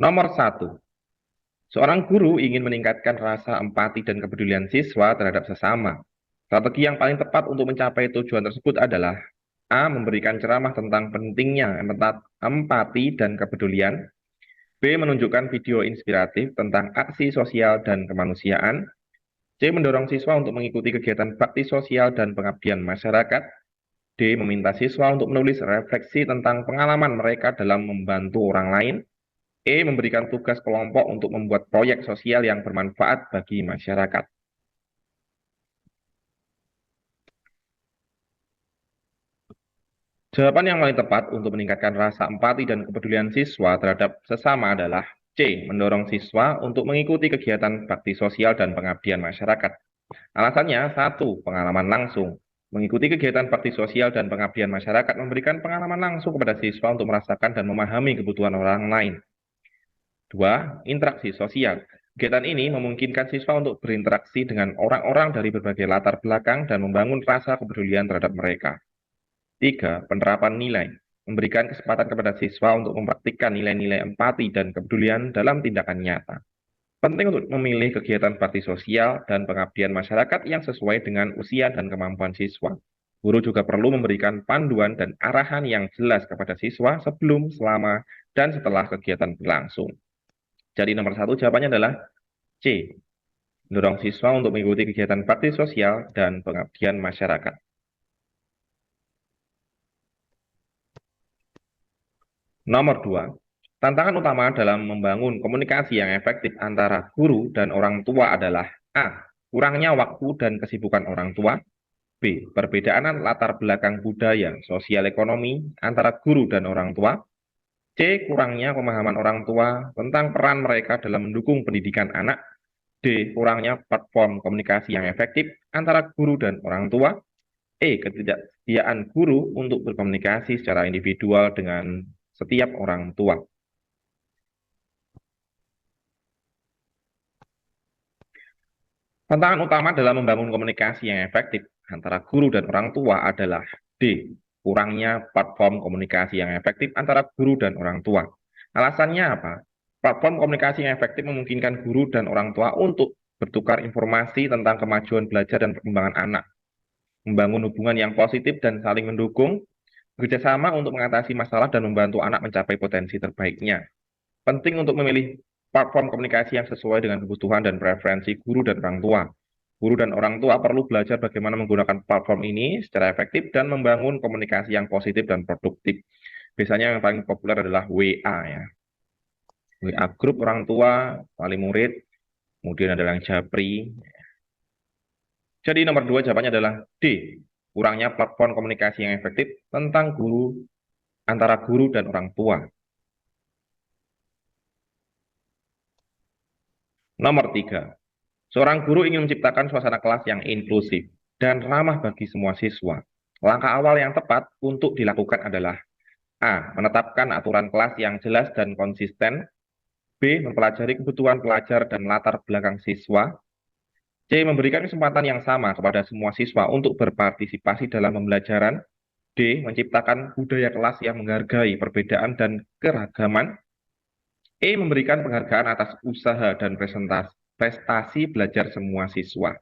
Nomor satu, seorang guru ingin meningkatkan rasa empati dan kepedulian siswa terhadap sesama. Strategi yang paling tepat untuk mencapai tujuan tersebut adalah A. Memberikan ceramah tentang pentingnya empati dan kepedulian. B. Menunjukkan video inspiratif tentang aksi sosial dan kemanusiaan. C. Mendorong siswa untuk mengikuti kegiatan bakti sosial dan pengabdian masyarakat. D. Meminta siswa untuk menulis refleksi tentang pengalaman mereka dalam membantu orang lain. E. Memberikan tugas kelompok untuk membuat proyek sosial yang bermanfaat bagi masyarakat. Jawaban yang paling tepat untuk meningkatkan rasa empati dan kepedulian siswa terhadap sesama adalah C. Mendorong siswa untuk mengikuti kegiatan bakti sosial dan pengabdian masyarakat. Alasannya, satu, pengalaman langsung. Mengikuti kegiatan bakti sosial dan pengabdian masyarakat memberikan pengalaman langsung kepada siswa untuk merasakan dan memahami kebutuhan orang lain. Dua, interaksi sosial. Kegiatan ini memungkinkan siswa untuk berinteraksi dengan orang-orang dari berbagai latar belakang dan membangun rasa kepedulian terhadap mereka. Tiga, penerapan nilai. Memberikan kesempatan kepada siswa untuk mempraktikkan nilai-nilai empati dan kepedulian dalam tindakan nyata. Penting untuk memilih kegiatan bakti sosial dan pengabdian masyarakat yang sesuai dengan usia dan kemampuan siswa. Guru juga perlu memberikan panduan dan arahan yang jelas kepada siswa sebelum, selama, dan setelah kegiatan berlangsung. Jadi nomor satu jawabannya adalah C. Mendorong siswa untuk mengikuti kegiatan bakti sosial dan pengabdian masyarakat. Nomor 2, tantangan utama dalam membangun komunikasi yang efektif antara guru dan orang tua adalah A. Kurangnya waktu dan kesibukan orang tua. B. Perbedaan latar belakang budaya, sosial ekonomi antara guru dan orang tua. C. Kurangnya pemahaman orang tua tentang peran mereka dalam mendukung pendidikan anak. D. Kurangnya platform komunikasi yang efektif antara guru dan orang tua. E. Ketidaksediaan guru untuk berkomunikasi secara individual dengan setiap orang tua. Tantangan utama dalam membangun komunikasi yang efektif antara guru dan orang tua adalah D. Kurangnya platform komunikasi yang efektif antara guru dan orang tua. Alasannya apa? Platform komunikasi yang efektif memungkinkan guru dan orang tua untuk bertukar informasi tentang kemajuan belajar dan perkembangan anak, membangun hubungan yang positif dan saling mendukung, bekerjasama untuk mengatasi masalah dan membantu anak mencapai potensi terbaiknya. Penting untuk memilih platform komunikasi yang sesuai dengan kebutuhan dan preferensi guru dan orang tua. Guru dan orang tua perlu belajar bagaimana menggunakan platform ini secara efektif dan membangun komunikasi yang positif dan produktif. Biasanya yang paling populer adalah WA ya. WA grup orang tua, wali murid, kemudian ada yang Japri. Jadi nomor 2 jawabannya adalah D. Kurangnya platform komunikasi yang efektif tentang guru antara guru dan orang tua. Nomor 3. Seorang guru ingin menciptakan suasana kelas yang inklusif dan ramah bagi semua siswa. Langkah awal yang tepat untuk dilakukan adalah A. Menetapkan aturan kelas yang jelas dan konsisten. B. Mempelajari kebutuhan pelajar dan latar belakang siswa. C. Memberikan kesempatan yang sama kepada semua siswa untuk berpartisipasi dalam pembelajaran. D. Menciptakan budaya kelas yang menghargai perbedaan dan keragaman. E. Memberikan penghargaan atas usaha dan prestasi belajar semua siswa.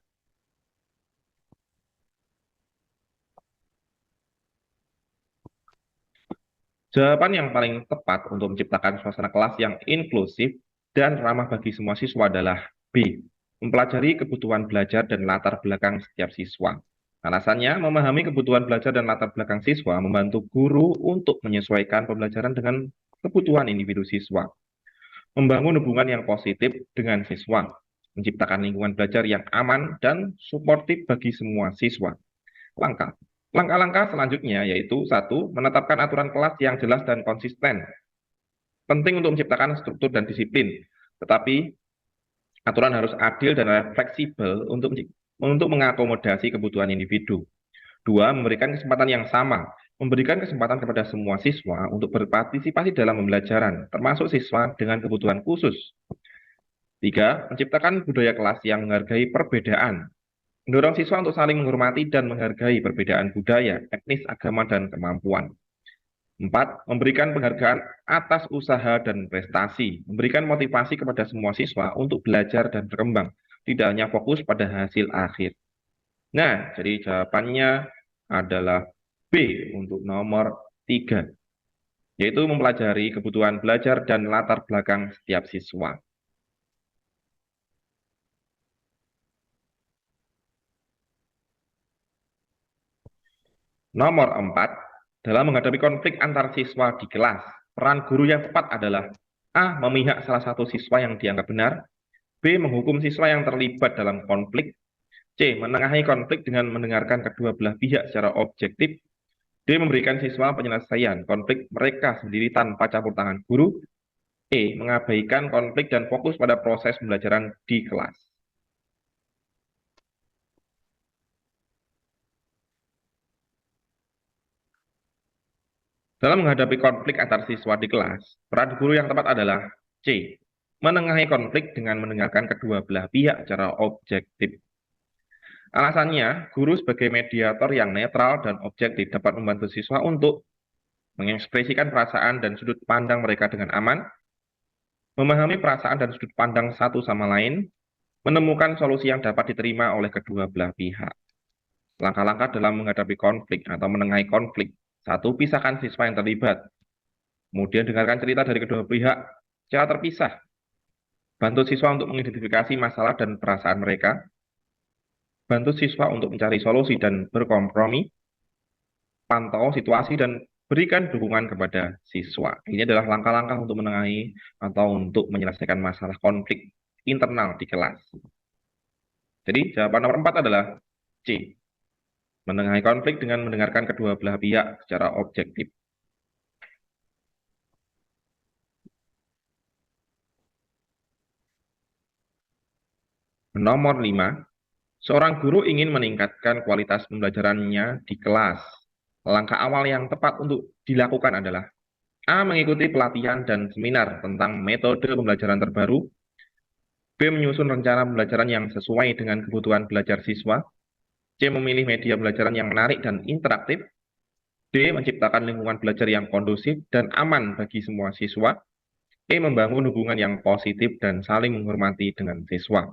Jawaban yang paling tepat untuk menciptakan suasana kelas yang inklusif dan ramah bagi semua siswa adalah B. Mempelajari kebutuhan belajar dan latar belakang setiap siswa. Alasannya, memahami kebutuhan belajar dan latar belakang siswa membantu guru untuk menyesuaikan pembelajaran dengan kebutuhan individu siswa. Membangun hubungan yang positif dengan siswa. Menciptakan lingkungan belajar yang aman dan suportif bagi semua siswa. Langkah-langkah selanjutnya yaitu satu, menetapkan aturan kelas yang jelas dan konsisten. Penting untuk menciptakan struktur dan disiplin, tetapi aturan harus adil dan fleksibel untuk mengakomodasi kebutuhan individu. Dua, memberikan kesempatan yang sama, memberikan kesempatan kepada semua siswa untuk berpartisipasi dalam pembelajaran, termasuk siswa dengan kebutuhan khusus. Tiga, menciptakan budaya kelas yang menghargai perbedaan, mendorong siswa untuk saling menghormati dan menghargai perbedaan budaya, etnis, agama, dan kemampuan. 4. Memberikan penghargaan atas usaha dan prestasi. Memberikan motivasi kepada semua siswa untuk belajar dan berkembang. Tidak hanya fokus pada hasil akhir. Nah, jadi jawabannya adalah B untuk nomor 3. Yaitu mempelajari kebutuhan belajar dan latar belakang setiap siswa. Nomor 4, dalam menghadapi konflik antar siswa di kelas, peran guru yang tepat adalah A. Memihak salah satu siswa yang dianggap benar, B. Menghukum siswa yang terlibat dalam konflik, C. Menengahi konflik dengan mendengarkan kedua belah pihak secara objektif, D. Memberikan siswa penyelesaian konflik mereka sendiri tanpa campur tangan guru, E. Mengabaikan konflik dan fokus pada proses pembelajaran di kelas. Dalam menghadapi konflik antar siswa di kelas, peran guru yang tepat adalah C. Menengahi konflik dengan mendengarkan kedua belah pihak secara objektif. Alasannya, guru sebagai mediator yang netral dan objektif dapat membantu siswa untuk mengekspresikan perasaan dan sudut pandang mereka dengan aman, memahami perasaan dan sudut pandang satu sama lain, menemukan solusi yang dapat diterima oleh kedua belah pihak. Langkah-langkah dalam menghadapi konflik atau menengahi konflik. 1. Pisahkan siswa yang terlibat. Kemudian dengarkan cerita dari kedua pihak secara terpisah. Bantu siswa untuk mengidentifikasi masalah dan perasaan mereka. Bantu siswa untuk mencari solusi dan berkompromi. Pantau situasi dan berikan dukungan kepada siswa. Ini adalah langkah-langkah untuk menengahi atau untuk menyelesaikan masalah konflik internal di kelas. Jadi jawaban nomor 4 adalah C. Menengahi konflik dengan mendengarkan kedua belah pihak secara objektif. Nomor 5. Seorang guru ingin meningkatkan kualitas pembelajarannya di kelas. Langkah awal yang tepat untuk dilakukan adalah A. Mengikuti pelatihan dan seminar tentang metode pembelajaran terbaru. B. Menyusun rencana pembelajaran yang sesuai dengan kebutuhan belajar siswa. C. Memilih media pembelajaran yang menarik dan interaktif. D. Menciptakan lingkungan belajar yang kondusif dan aman bagi semua siswa. E. Membangun hubungan yang positif dan saling menghormati dengan siswa.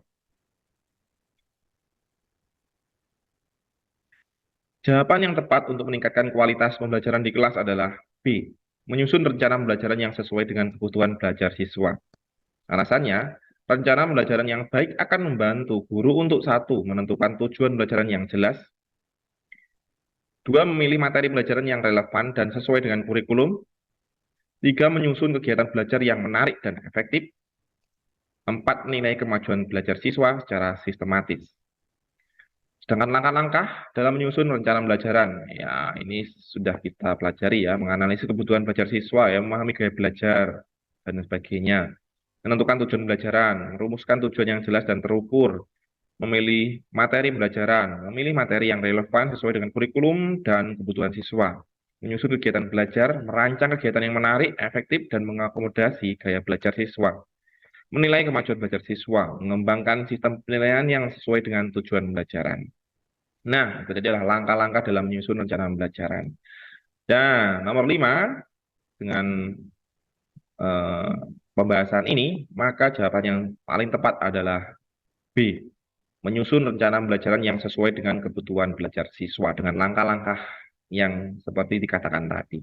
Jawaban yang tepat untuk meningkatkan kualitas pembelajaran di kelas adalah B. Menyusun rencana pembelajaran yang sesuai dengan kebutuhan belajar siswa. Alasannya, rencana pembelajaran yang baik akan membantu guru untuk 1. Menentukan tujuan pembelajaran yang jelas. 2. Memilih materi pembelajaran yang relevan dan sesuai dengan kurikulum. 3. Menyusun kegiatan belajar yang menarik dan efektif. 4. Menilai kemajuan belajar siswa secara sistematis. Sedangkan langkah-langkah dalam menyusun rencana pembelajaran, ya ini sudah kita pelajari ya, menganalisis kebutuhan belajar siswa, ya, memahami gaya belajar, dan sebagainya. Menentukan tujuan pembelajaran, merumuskan tujuan yang jelas dan terukur, memilih materi pembelajaran, memilih materi yang relevan sesuai dengan kurikulum dan kebutuhan siswa, menyusun kegiatan belajar, merancang kegiatan yang menarik, efektif, dan mengakomodasi gaya belajar siswa, menilai kemajuan belajar siswa, mengembangkan sistem penilaian yang sesuai dengan tujuan pembelajaran. Nah, itu tadi adalah langkah-langkah dalam menyusun rencana pembelajaran. Dan nomor 5, dengan pembahasan ini, maka jawaban yang paling tepat adalah B. Menyusun rencana pembelajaran yang sesuai dengan kebutuhan belajar siswa dengan langkah-langkah yang seperti dikatakan tadi.